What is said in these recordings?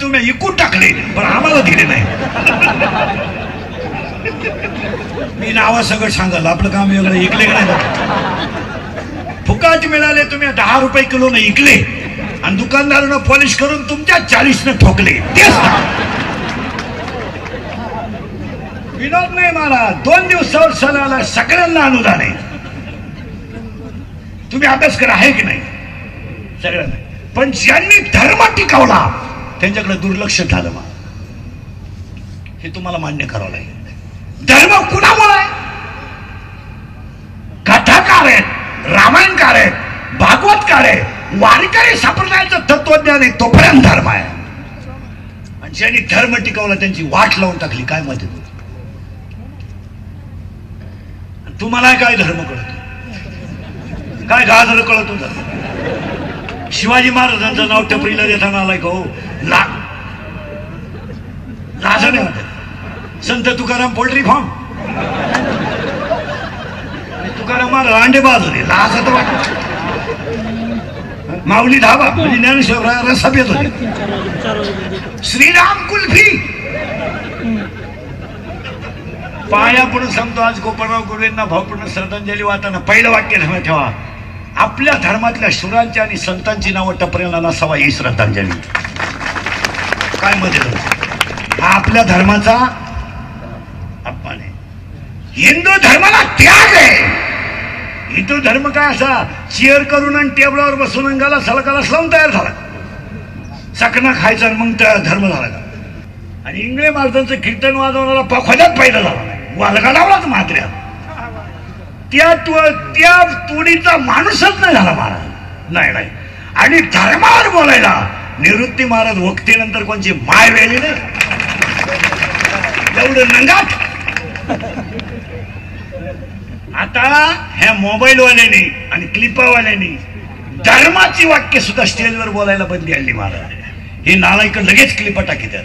तुम्ही इकून टाकले पण आम्हाला दिले नाही. मी नाव सगळं सांगाल आपलं काम वेगळं. इकले का नाही? फुकाट मिळाले तुम्ही 10 रुपये किलो ने इकले आणि दुकानदारानं पॉलिश करून तुमच्या 40 ठोकले. तेच विनोद नाही मला. 2 दिवसावर सणाला सगळ्यांना अनुदान आहे. तुम्ही अभ्यास करा आहे की नाही सगळ्यांना. पण ज्यांनी धर्म टिकवला त्यांच्याकडे दुर्लक्ष झालं. हे तुम्हाला मान्य करावं लागेल. धर्म कुणामुळे आहे? कथाकार आहेत, रामायणकार आहेत, भागवतकार आहे, वारकरी संप्रदायाचं तत्वज्ञान आहे, तोपर्यंत धर्म आहे. आणि ज्यांनी धर्म टिकवला त्यांची वाट लावून टाकली. काय मत आहे? तुम्हाला काय धर्म कळतो? काय गाजर कळत होतं? शिवाजी महाराजांचं नाव टपरीला देताना आलाय का? हो लाज नाही वाटत. संत तुकाराम पोल्ट्री फार्म, तुकाराम महाराज अंडेबाज होते. लाज तर वाटत. माऊली धाबा म्हणजे ज्ञानेश्वराया रस्सा येत होते. श्रीराम कुल्फी. पाया पडून सांगतो आज गोपाळराव गुरुजींना भावपूर्ण श्रद्धांजली वाहताना पहिलं वाक्य ध्यानात ठेवा. आपल्या धर्मातल्या शुरांची आणि संतांची नावं टपऱ्याला नसावा ही श्रद्धांजली. काय मध्ये हा आपल्या धर्माचा अपमान आहे. हिंदू धर्माला त्याग आहे. हिंदू धर्म काय असा चेअर करून आणि टेबलावर बसून अंगाला सलकाला लावून तयार झाला. चकना खायचा आणि मग त्या धर्म झाला का? आणि इंगळे महाराजांचं कीर्तन वाजवणारा पखवाद्यात पहिला झाला नाही. वालगा लावलाच म्हात्र्यात. त्या तोडीचा माणूसच नाही झाला महाराज. नाही. आणि धर्मावर बोलायला निवृत्ती महाराज वक्तीनंतर कोणची माय वेळी नाही. एवढं नंगाट. आता ह्या मोबाईलवाल्यांनी आणि क्लिपावाल्यांनी धर्माची वाक्य सुद्धा स्टेजवर बोलायला बंदी आणली महाराज. हे नालायक लगेच क्लिपा टाकीतात.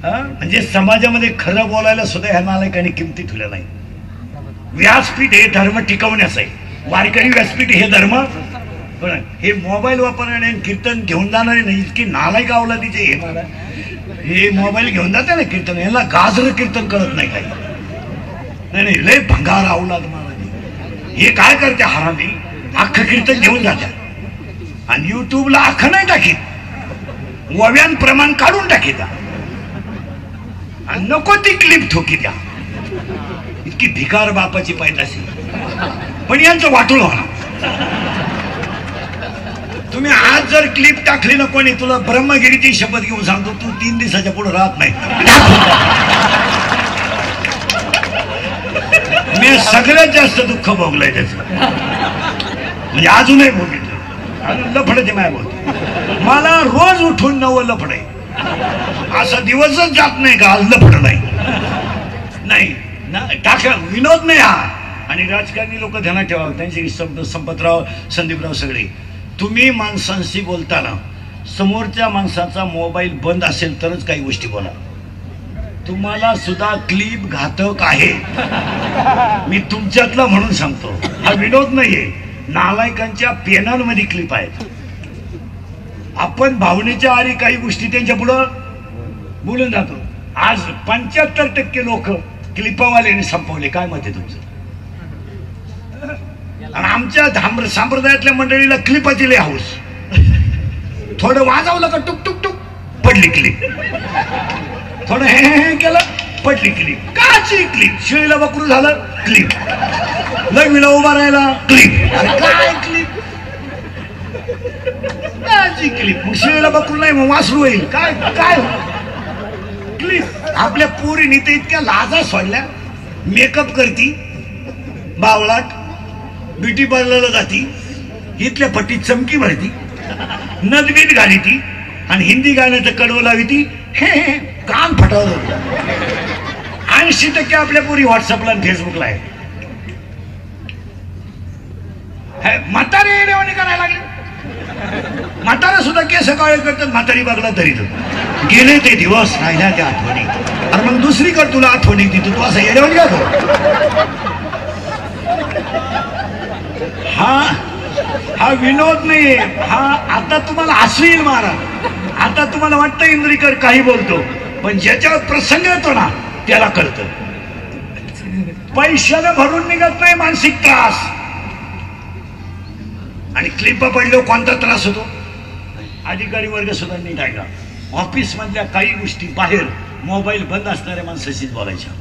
म्हणजे समाजामध्ये खरं बोलायला सुद्धा ह्या नालायकांनी किमती ठेवल्या नाही. व्यासपीठ हे धर्म टिकवण्याचं आहे. वारकरी व्यासपीठ हे धर्म. हे मोबाईल वापरणारे कीर्तन घेऊन जाणारे नाही. इतकी नालायक अवलादीचे हे महाराज. हे मोबाईल घेऊन जाते ना कीर्तन, याला गाजर कीर्तन कळत नाही काही. नाही लय भंगार अवलाद महाराज. हे काय करते हरामी? अख्खं कीर्तन घेऊन जात्या आणि युट्यूबला अख्खं नाही टाकीत. वव्यान प्रमाण काढून टाकीत आणि नको ती क्लिप ठोकी द्या. इतकी भिकार बापाची पैदाशी. पण यांचं वाटून होणार. तुम्ही आज जर क्लिप टाकली ना कोणी तुला ब्रह्मगिरीची शपथ घेऊन सांगतो तू 3 दिवसाच्या पुढे राहत नाही. मी सगळ्यात जास्त दुःख भोगलंय त्याचं. म्हणजे अजूनही भोगितलं. अजून लफडे माय बोलतो. मला रोज उठून नवं लफडे. असा दिवसच जात नाही का आज लफड नाही. टाका विनोद नाही हा. आणि राजकारणी लोक ध्यानात ठेवा. त्यांचे संपतराव संदीपराव सगळे. तुम्ही माणसांशी बोलताना समोरच्या माणसाचा मोबाईल बंद असेल तरच काही गोष्टी बोला. तुम्हाला सुद्धा क्लिप घातक आहे. मी तुमच्यातला म्हणून सांगतो. हा विनोद नाहीये. नालायकांच्या पेनांमध्ये क्लिप आहेत. आपण भावनेच्या आरी काही गोष्टी त्यांच्या पुढं बोलून जातो. आज 75% लोक क्लिपावाल्याने संपवले. काय मत आहे तुमचं? आणि आमच्या संप्रदायातल्या मंडळीला क्लिपाची लय हाऊस. थोडं वाजवलं का टुक टुक टुक पडली क्लिप. थोडं हे केलं पडली क्लिप. काची क्लिप? शिळीला बकरू झालं क्लिप. लग्नीला उभा राहिला क्लिप. काय क्लिप? काची क्लिप? शिळीला बकरू नाही मग वासरू होईल. काय काय क्लिप? आपल्या पोरीने तर इतक्या लाजा सोडल्या. मेकअप करती, बावळाट, ब्युटी पार्लरला जाती, इथल्या पट्टीत चमकी भरती, नदबीत घाली ती आणि हिंदी गाण्याचं कडवं लावी ती. हे कान फटावलं. 80% आपल्या पोरी व्हॉट्सअपला आणि फेसबुकला आहे. म्हातारे येण्यावानी करायला लागले. म्हातारा सुद्धा केस काळे करतात. म्हातारी बागला धरीत. गेले ते दिवस राहिल्या त्या आठवणी. अरे मग दुसरीकडे तुला आठवणी येते. तू असं येण्यावानी का करू? हा विनोद नाही. हा आता तुम्हाला हसू येईल महाराज. आता तुम्हाला वाटतं इंद्रिकर काही बोलतो, पण ज्याच्यावर प्रसंग येतो ना त्याला कळतं. पैशाला भरून निघत नाही मानसिक त्रास. आणि क्लिप पडलो कोणता त्रास होतो? अधिकारी वर्ग सुद्धा नीट आहे का? ऑफिस मधल्या काही गोष्टी बाहेर मोबाईल बंद असणाऱ्या माणसाशीच बोलायच्या.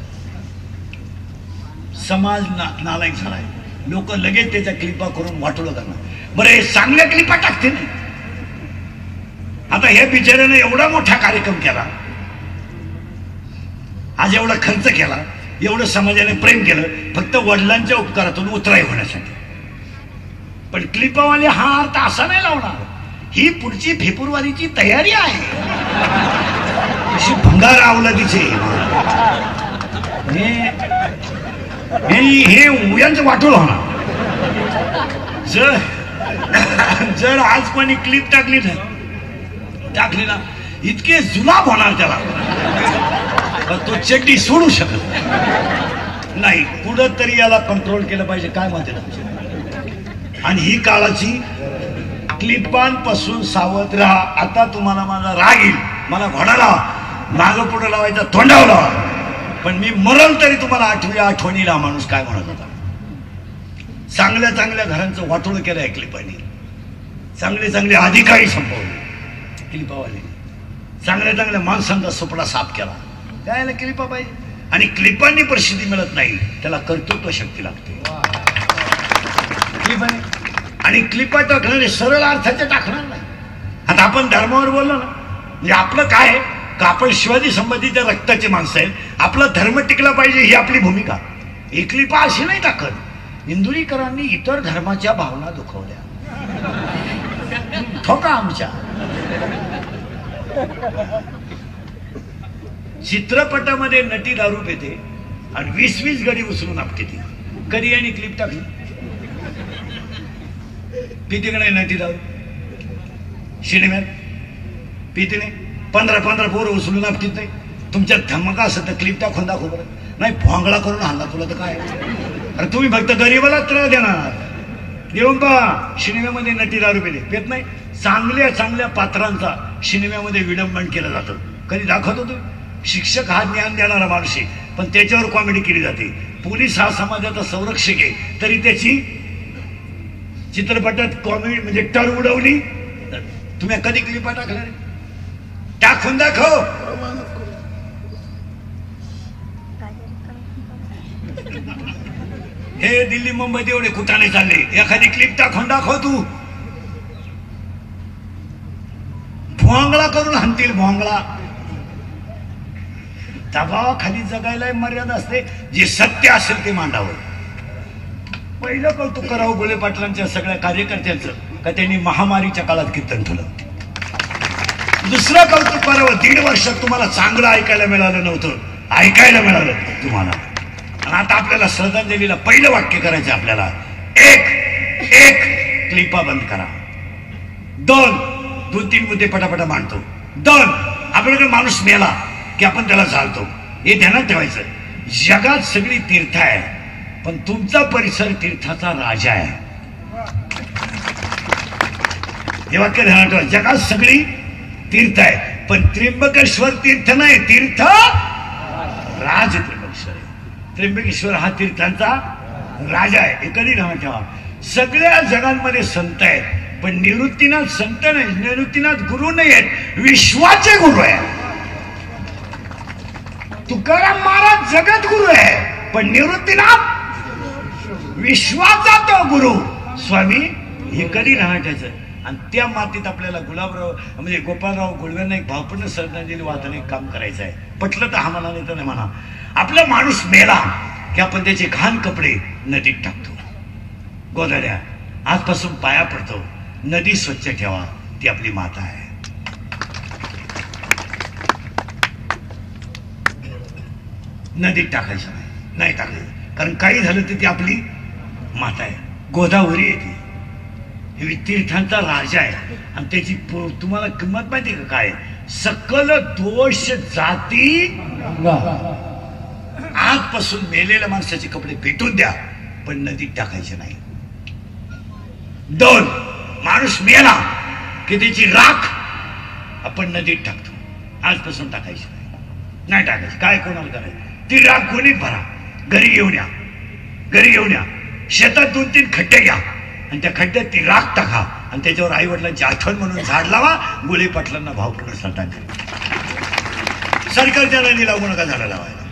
समाज नालायक झालाय. लोक लगेच त्याच्या क्लिपा करून वाटवलं करणार. बरं, हे चांगल्या क्लिपा टाकते ना. आता हे बिचाऱ्याने एवढा मोठा कार्यक्रम केला, आज एवढा खर्च केला, एवढं समाजाने प्रेम केलं फक्त वडिलांच्या उपकारातून उतराई होण्यासाठी. पण क्लिपावाले हा अर्थ असा नाही लावणार, ही पुढची फेब्रुवारीची तयारी आहे. अशी भंगार अवलादीचे हे उयांचं वाटोळ होणार. जर आज कोणी क्लिप टाकली ना इतके जुलाब होणार त्याला, तो चड्डी सोडू शकत नाही. कुठं तरी याला कंट्रोल केलं पाहिजे. काय म्हणते तुमचे? आणि ही काळाची क्लिपांपासून सावध राहा. आता तुम्हाला माझा राग येईल, मला घोडा लावा, मागं पुढं लावायचा तोंडावर लावा, पण मी मरल तरी तुम्हाला आठवणीला माणूस काय म्हणत होता. चांगल्या चांगल्या घरांचं वाटोळ केलंय क्लिपांनी. चांगले चांगले अधिकारी संपवले क्लिपावाले. चांगल्या चांगल्या माणसांचा सुपडा साफ केला. त्याला क्लिपा पाहिजे. आणि क्लिपांनी प्रसिद्धी मिळत नाही, त्याला कर्तृत्व शक्ती लागते. आणि क्लिपा टाकणारे सरळ अर्थाचे टाकणार नाही. आता आपण धर्मावर बोललो ना, म्हणजे आपलं काय आहे का आपण शिवाजी संबंधीच्या रक्ताचे माणसं आहेत, आपला धर्म टिकला पाहिजे ही आपली भूमिका. ही क्लिपा अशी नाही टाकत. इंदुरीकरांनी इतर धर्माच्या भावना दुखवल्या, ठोका आमच्या. चित्रपटामध्ये नटी दारू पिते आणि 20-20 गडी उचलून आपटे. कधी यांनी क्लिप टाकली? पिते का नाही नटी दारू? सिनेमात पिते नाही. 15-15 पोरं उचलून आपटीत नाही. तुमच्या धमका असं तर क्लिप टाकून दाखव बरं. नाही भोंगळा करून हल्ला तुला तर काय. अरे तुम्ही फक्त गरीबाला त्रास देणार. देऊन पहा सिनेमामध्ये नटी दारू पेत नाही. चांगल्या चांगल्या पात्रांचा सिनेमामध्ये विडंबन केलं जातं. कधी दाखवत होतो? शिक्षक हा ज्ञान देणारा माणूस आहे, पण त्याच्यावर कॉमेडी केली जाते. पोलीस हा समाजाचा संरक्षक आहे, तरी त्याची चित्रपटात कॉमेडी म्हणजे टर उडवली. तुम्ही कधी क्लिपा टाकल्या? टाकून दाखव. हे दिल्ली मुंबईत एवढे कुठाने चालले, एखादी क्लिप टाकून दाखव. तू भोंगळा करून हाणतील. भोंगळा दबावाखाली जगायला मर्यादा असते. जे सत्य असेल ते मांडावं. पहिलं कौतुक करावं गोले पाटलांच्या सगळ्या कार्यकर्त्यांचं का त्यांनी महामारीच्या काळात कीर्तन केलं. दुसरं कौतुक करावं 1.5 वर्षात तुम्हाला चांगलं ऐकायला मिळालं नव्हतं, ऐकायला मिळालं तुम्हाला. आणि आता आपल्याला श्रद्धांजलीला पहिलं वाक्य करायचं आपल्याला, एक क्लिपा बंद करा. 2-3 मुद्दे पटापटा मांडतो. 2 आपल्याकडे माणूस मेला की आपण त्याला चालतो, हे ध्यानात ठेवायचं. जगात सगळी तीर्थ आहे, पण तुमचा परिसर तीर्थाचा राजा आहे. हे वाक्य ध्यानात ठेवा. जगात सगळी तीर्थ आहे, पण त्र्यंबकेश्वर तीर्थ नाही, तीर्थ राज त्र्यंबकेश्वर आहे. त्र्यंबकेश्वर हा तीर्थांचा राजा आहे. हे कधी ध्यानात ठेवा. सगळ्या जगांमध्ये संत आहेत, पण निवृत्तीनाथ संत नाही, निवृत्तीनाथ गुरु नाही आहेत, विश्वाचे गुरु आहे. तुकाराम महाराज जगत गुरु आहे, पण निवृत्तीनाथ विश्वाचा तो गुरु स्वामी. हे कधी राहण्याचं. आणि त्या मातीत आपल्याला गुलाबराव म्हणजे गोपाळराव गुळव्यांना एक भावपूर्ण श्रद्धांजली वाहताना एक काम करायचं आहे. पटलं तर हा म्हणा, नाही तर नाही म्हणा. आपला माणूस मेला की आपण त्याचे घाण कपडे नदीत टाकतो. गोधड्या आजपासून पाया पडतो. नदी स्वच्छ ठेवा, ती आपली माता आहे. नदीत टाकायचं नाही टाकायचं, कारण काही झालं तर ती आपली माता आहे. गोदावरी आहे ती, हे तीर्थांचा राजा आहे. आणि त्याची तुम्हाला किंमत माहिती का काय? सकल दोष जाती. आजपासून मेलेल्या माणसाचे कपडे भेटून द्या, पण नदीत टाकायचे नाही. 2 माणूस मेला की त्याची राख आपण नदीत टाकतो. आजपासून टाकायची नाही टाकायची. काय कोणाला करायचं? ती राख कोणीच भरा, घरी घेऊन या, घरी घेऊन या, शेतात 2-3 खड्डे घ्या आणि त्या खड्ड्यात ती राख टाका आणि त्याच्यावर आई वडिलांची आठवण म्हणून झाड लावा. गुळे पाटलांना भाव नसला टाका. सरकारच्या नदी लागू नका झाडं लावायला.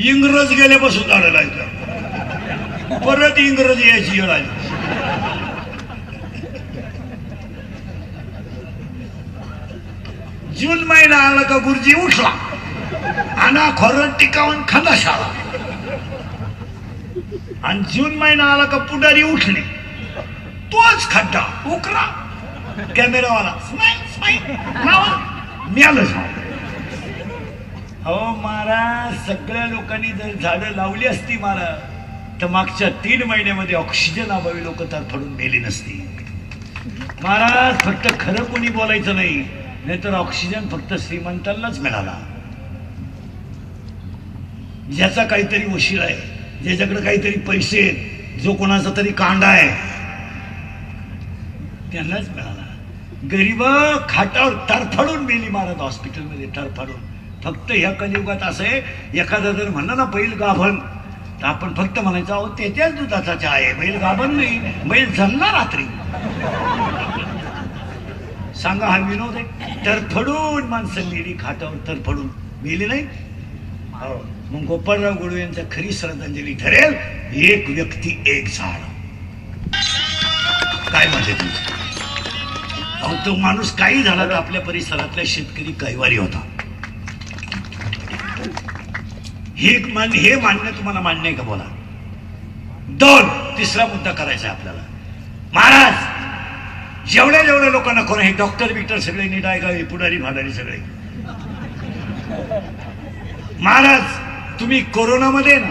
इंग्रज गेल्यापासून झाडं लावायचं, परत इंग्रज यायची वेळ आली. जून महिना आला का गुरुजी उठला, आणा खोरण टिकावून खांदा शाळा. आणि जून महिना आला का पुढारी उठली, तोच खड्डा उकरा. कॅमेरावाला मिळालं. हो महाराज, सगळ्या लोकांनी जर झाडं लावली असती महाराज तर मागच्या 3 महिन्यामध्ये ऑक्सिजन अभावी लोक तडफडून मेली नसती. महाराज फक्त खरं कोणी बोलायचं नाही, नाहीतर ऑक्सिजन फक्त श्रीमंतांनाच मिळाला. ज्याचा काहीतरी वशीर आहे, ज्याच्याकडे काहीतरी पैसे आहेत, जो कोणाचा तरी कांडा आहे, त्यांनाच मिळाला. गरीब खाटावर तरफडून मेली महाराज, हॉस्पिटलमध्ये तरफडून. फक्त ह्या कलियुगात असं आहे, एखादा जर म्हणलं ना बैल गाभण, तर आपण फक्त म्हणायचं अहो त्याच्याच दुधाचा चहा आहे, बैल गाभण नाही, बैल जमला रात्री. सांगा हा विनोद आहे? तरफडून माणसं मेली, खाटावर तरफडून मेली नाही. हो, मग गोपाळराव गुळवे यांचा खरी श्रद्धांजली ठरेल, एक व्यक्ती एक झाड. काय म्हणजे तुमचं? अहो तो माणूस काही झाला तर आपल्या परिसरातल्या शेतकरी कैवारी होता. हे मान्य तुम्हाला मान्य आहे का? बोला. 2 तिसरा मुद्दा करायचा आहे आपल्याला. महाराज जेवढ्या लोकांना कोण हे डॉक्टर बिक्टर सगळे नीट आहे का? पुढारी भाडारी सगळे. महाराज तुम्ही कोरोनामध्ये ना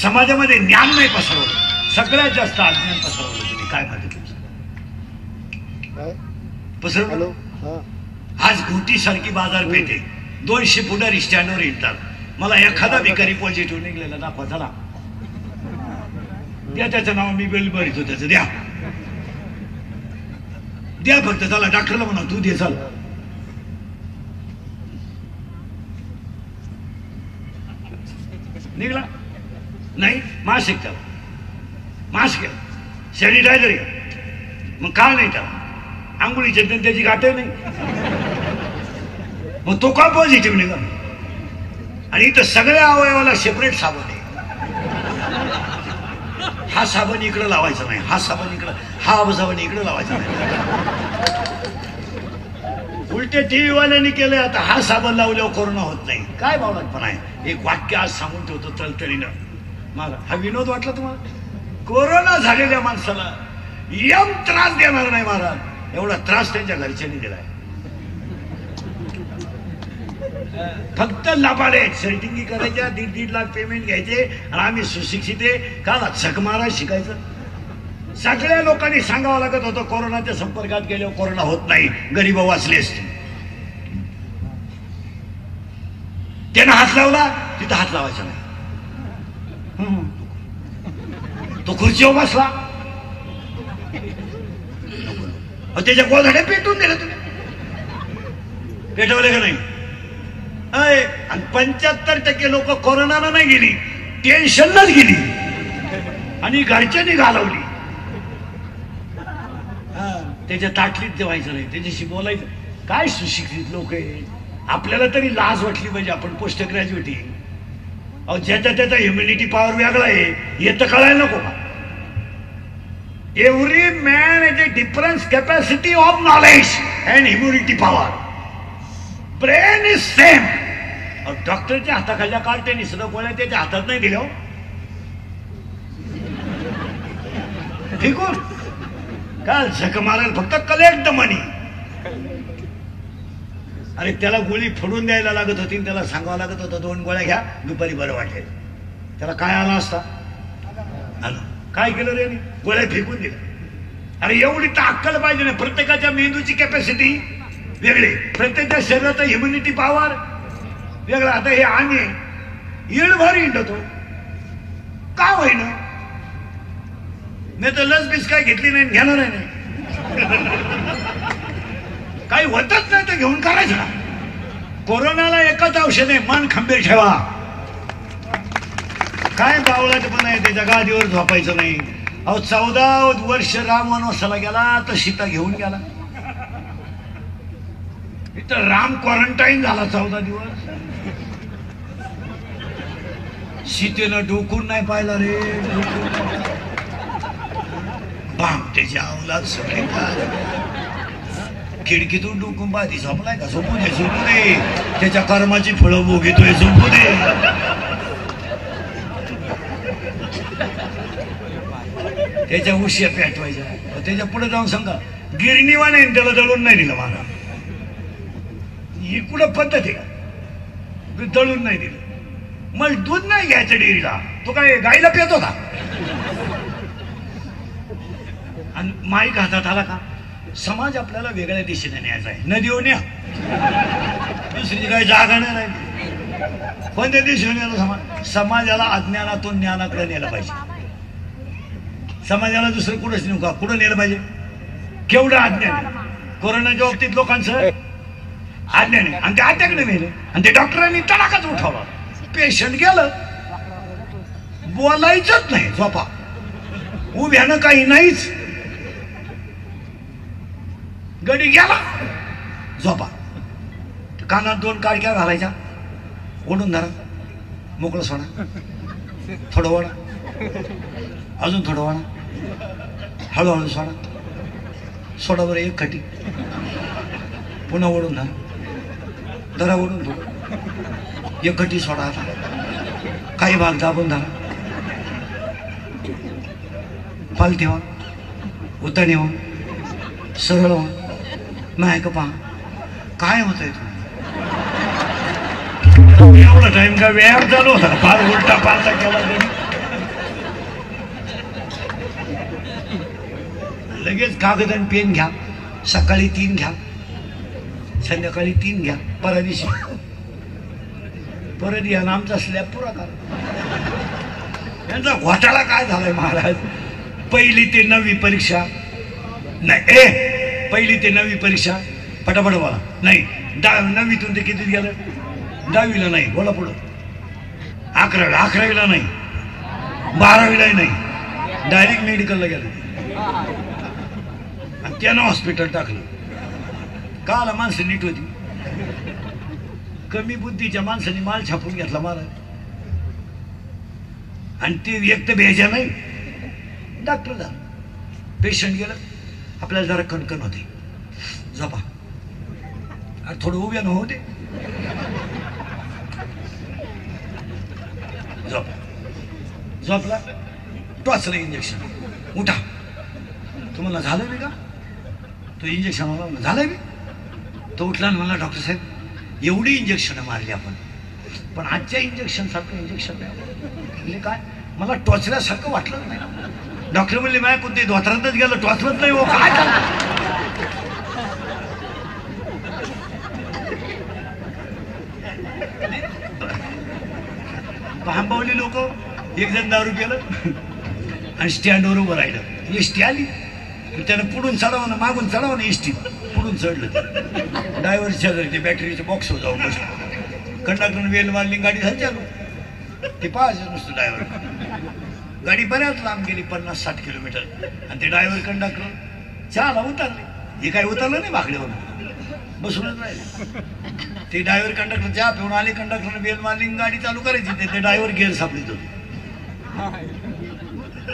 समाजामध्ये ज्ञान नाही पसरवलं, सगळ्यात जास्त अज्ञान पसरवलं तुम्ही. काय म्हणते तुमचं? पसरवलं. आज घोटी सारखी बाजारपेठ आहे, 200 पुढारी स्टँडवर येतात. मला एखादा भिकारी पॉझिटिव्ह निघलेला दाखवा, चला द्या त्याचं नाव, मी बिल भरितो त्याचं, द्या द्या फक्त. चला डॉक्टरला म्हणा तू दे, चल. निघला नाही. मास्क एक त्याला, मास्क घ्या, सॅनिटायझर घ्या. मग काय नाही त्याला आंघोळीच्या त्याची गाठे नाही, मग तो का पॉझिटिव्ह निघा? आणि इथं सगळ्या अवयवाला सेपरेट साबण आहे. हा साबण इकडं लावायचा नाही, हा साबण इकडं, हा साबण इकडं लावायचा नाही. उलटे टीव्ही वाल्यांनी केलंय आता, हा साबण लावल्यावर कोरोना होत नाही. काय बावळट पण आहे. एक वाक्य आज सांगून ठेवतो तळतळीनं. मला हा विनोद वाटला तुम्हाला? कोरोना झालेल्या माणसाला यम त्रास देणार नाही महाराज, एवढा त्रास त्यांच्या घरच्यांनी दिलाय. फक्त लबाडे सेटिंगी करायच्या, 1.5 लाख पेमेंट घ्यायचे आणि आम्ही सुशिक्षित आहे का झक मारा शिकायचं. सगळ्या लोकांनी सांगावं लागत होतं कोरोनाच्या संपर्कात गेल्यावर कोरोना होत नाही, गरीब वाचले असते. त्यानं हात लावला, तिथं हात लावायचा नाही. तो खुर्चीवर बसला, त्याच्या गोधड्या पेटून दिल्या. तुम्ही पेटवले का नाही? आणि 75% लोक कोरोनानं नाही गेली, टेन्शनच गेली आणि घरच्यांनी घालवली. त्याच्या ताटलीत जेवायचं नाही, त्याच्याशी बोलायचं. काय सुशिक्षित लोक आहे. आपल्याला तरी लाज वाटली पाहिजे, आपण पोस्ट ग्रॅज्युएट आहे. अहो ज्याचा त्याचा ह्युमिनिटी पॉवर वेगळा आहे, हे तर कळायला नको का? Every man is a difference capacity of knowledge and immunity power. Brain is same. डॉक्टरच्या हाताखाल्या काल त्यांनी सुद्धा गोळ्या त्याच्या हातात नाही दिल्या. ठीक हो, काल झक मारायला फक्त कलेक्ट द मनी. अरे त्याला गोळी फोडून द्यायला लागत होती, त्याला सांगावं लागत होतं 2 गोळ्या घ्या, दुपारी बरं वाटेल. त्याला काय आला असता? काय केलं रे? गोळ्या फेकून दिल्या. अरे एवढी तर अक्कल पाहिजे ना. प्रत्येकाच्या मेंदूची कॅपॅसिटी वेगळी, प्रत्येकाच्या शरीराचा इम्युनिटी पॉवर वेगळा. आता हे आम्ही येडभर हिंडतो का होईना? नाही तर लस बीस काय घेतली नाही, घेणार नाही. काही होतच नाही तर घेऊन करायचं ना. कोरोनाला एकच औषध आहे, मन खंबीर ठेवा. काय बावळाचं पण आहे, त्याच्या गादीवर झोपायचं नाही. अहो 14 वर्ष राम वनवासाला गेला तर सीता घेऊन गेला. इथं राम क्वारंटाईन झाला 14 दिवस. सीतेनं डोकून नाही पाहिलं रे. बाम त्याच्या अवलाद सगळे खिडकीतून डोकून पाहिजे. झोपलाय का? झोपू दे, झोपू दे. त्याच्या कर्माची फळं भोगीतोय, झोपू दे. त्याच्या उशिया पेटवायच्या. त्याच्या पुढे जाऊन सांगा गिरणीवा नाही, त्याला दळून नाही दिलं. मला ही कुठं पद्धत आहे का? दळून नाही दिलं. मग दूध नाही घ्यायचं डेअरीला. तो काय गाईला पितो का? आणि माईक हातात आला का समाज आपल्याला वेगळ्या दिशेने न्यायचा आहे. नदीवर न्या, दुसरी काही जागा नाही राहिली. कोणत्या दिशेने न्यायला समाज? समाजाला अज्ञानातून ज्ञानाकडे नेलं पाहिजे. समाजाला दुसरं कुठंच नेऊ का? कुठं नेलं पाहिजे? केवढं अज्ञान. कोरोनाच्या बाबतीत लोकांचं अज्ञान आहे आणि ते अटॅकने मेले आणि ते डॉक्टरांनी तडाखाच उठवला. पेशंट गेलं, बोलायचंच नाही, झोपा. उभ्यानं काही नाहीच. गडी गेला, झोपा. कानात 2 काडक्या घालायच्या, ओढून धरा, मोकळं सोडा, थोडं वळा, अजून थोडं वळा, हळूहळू सोडा, सोडा बरं 1 खटी, पुन्हा ओढून धरा ओढून थोडं 1 खटी सोडा. आता काही भाग दाबून धरा, पाल ठेवा, उताने व्हा, सरळ व्हा. नाही का पहा काय होत आहे. तुम्ही एवढा टाइम का व्यायाम चालू होता? फार उलटा पालटा केला. लगेच कागद आणि पेन घ्या. सकाळी 3 घ्या, संध्याकाळी 3 घ्या. परदिवशी परत या ना आमचा स्लॅब पुरा करा. यांचा घोटाळा काय झालाय महाराज? 1ली ते 9वी परीक्षा नाही. 1ली ते 9वी परीक्षा पटापट बोला. नाही 9वीतून ते कितीत गेलं? 10वीला नाही. बोला पुढं. 11वीला नाही, 12वीलाही नाही, डायरेक्ट मेडिकलला गेलं आणि त्यानं हॉस्पिटल टाकलं. काला माणसं नीट होती. कमी बुद्धीच्या माणसाने माल छापून घेतला महाराज. आणि ते व्यक्त भेजा नाही. डॉक्टर झाला, पेशंट गेलं. आपल्याला जरा कणकण होते, झोपा. अरे थोडं उभ्या न होऊ दे, झोपा. झोपला, टोचलं इंजेक्शन. उठा. तुम्हाला झालं बी का? तो इंजेक्शन झालं बी. तो उठला आणि मला डॉक्टर साहेब एवढी इंजेक्शन मारली आपण, पण आजच्या इंजेक्शन सारखं इंजेक्शन नाही. म्हणजे काय? मला टोचल्यासारखं वाटलं नाही. डॉक्टर म्हणले माझ्या कोणते धोत्रातच गेलं, टोचलंच नाही. हो काय भांबावली लोक. एक जण दारू केलं आणि स्टँडवर उभं राहिलं. एसटी आली, त्यानं पुढून चढवणं, मागून चढवणं. एसटी पुढून चढलं. ड्रायव्हर शेजारी ते बॅटरीच्या बॉक्सवर जाऊन बसलो. कंडक्टरनं वेल मारली, गाडी झाली चालू. ते पाहायचं नुसतं ड्रायव्हर. गाडी बऱ्याच लांब गेली, 50-60 किलोमीटर. आणि ते ड्रायव्हर कंडक्टर चहाला उतरले. हे काय उतरलं नाही बाकड्यावर, बसूनच राहिले. ते ड्रायव्हर कंडक्टर चहा पिऊन आले. कंडक्टरने बेल मारली, गाडी चालू करायची. ते ड्रायव्हर गेअर सापडीत होते.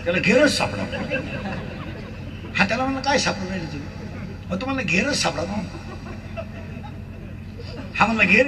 त्याला गेअरच सापडा. हा त्याला म्हणलं काय सापडून राहिले तुम्ही? मग तुम्हाला गेअरच सापडा. हा म्हणला गेअर